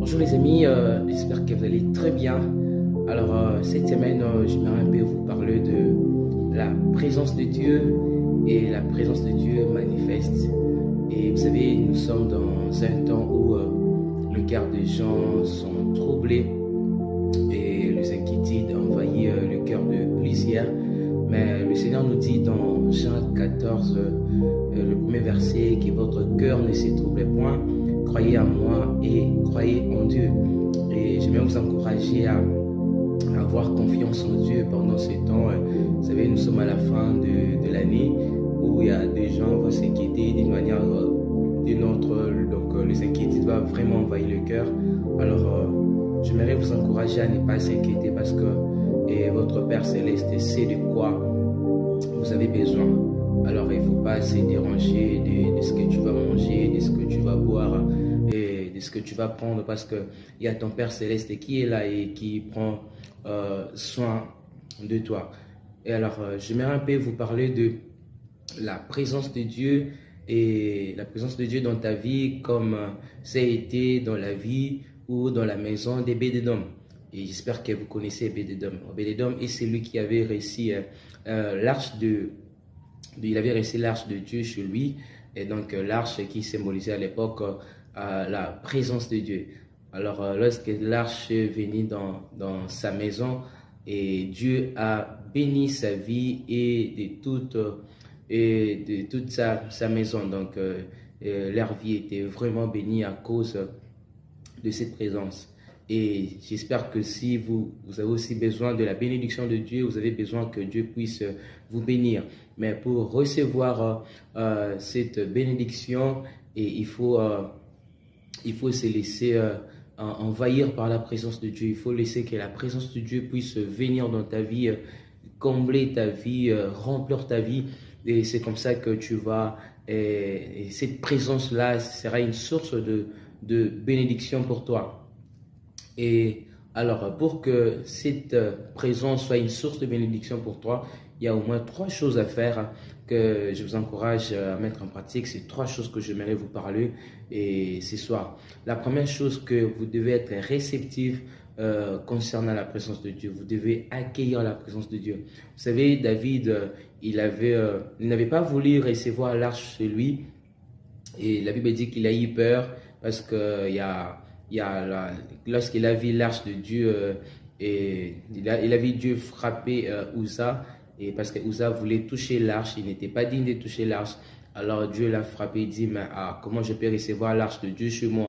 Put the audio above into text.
Bonjour les amis, j'espère que vous allez très bien. Alors cette semaine, j'aimerais un peu vous parler de la présence de Dieu et la présence de Dieu manifeste. Et vous savez, nous sommes dans un temps où le cœur des gens sont troublés et les inquiétudes envahissent le cœur de plusieurs. Mais le Seigneur nous dit dans Jean 14, le premier verset, que votre cœur ne se trouble point. Croyez en moi et croyez en Dieu. Et j'aimerais vous encourager à avoir confiance en Dieu pendant ce temps. Vous savez, nous sommes à la fin de l'année où il y a des gens qui vont s'inquiéter d'une manière ou d'une autre. Donc, les inquiétudes vont vraiment envahir le cœur. Alors, j'aimerais vous encourager à ne pas s'inquiéter parce que votre Père Céleste sait de quoi vous avez besoin. Alors, il ne faut pas se déranger de ce que tu vas manger, de ce que tu vas boire et de ce que tu vas prendre parce qu'il y a ton Père Céleste qui est là et qui prend soin de toi. Et alors, j'aimerais un peu vous parler de la présence de Dieu et la présence de Dieu dans ta vie comme ça a été dans la vie ou dans la maison d'Obédédom. Et j'espère que vous connaissez Obédédom. Obédédom est celui qui avait réussi l'arche de... Il avait resté l'arche de Dieu chez lui, et donc l'arche qui symbolisait à l'époque la présence de Dieu. Alors lorsque l'arche venait dans sa maison, et Dieu a béni sa vie et de toute sa maison. Donc leur vie était vraiment bénie à cause de cette présence. Et j'espère que si vous avez aussi besoin de la bénédiction de Dieu, vous avez besoin que Dieu puisse vous bénir. Mais pour recevoir cette bénédiction, il faut se laisser envahir par la présence de Dieu. Il faut laisser que la présence de Dieu puisse venir dans ta vie, combler ta vie, remplir ta vie. Et c'est comme ça que tu vas... Et cette présence-là sera une source de bénédiction pour toi. Et alors, pour que cette présence soit une source de bénédiction pour toi, il y a au moins 3 choses à faire que je vous encourage à mettre en pratique. C'est 3 choses que j'aimerais vous parler et ce soir. La première chose, que vous devez être réceptif concernant la présence de Dieu. Vous devez accueillir la présence de Dieu. Vous savez, David, il n'avait pas voulu recevoir l'arche chez lui. Et la Bible dit qu'il a eu peur parce qu'il lorsqu'il a vu l'arche de Dieu, il a vu Dieu frapper Uza, et parce que Uza voulait toucher l'arche, il n'était pas digne de toucher l'arche. Alors Dieu l'a frappé, il dit, mais comment je peux recevoir l'arche de Dieu chez moi?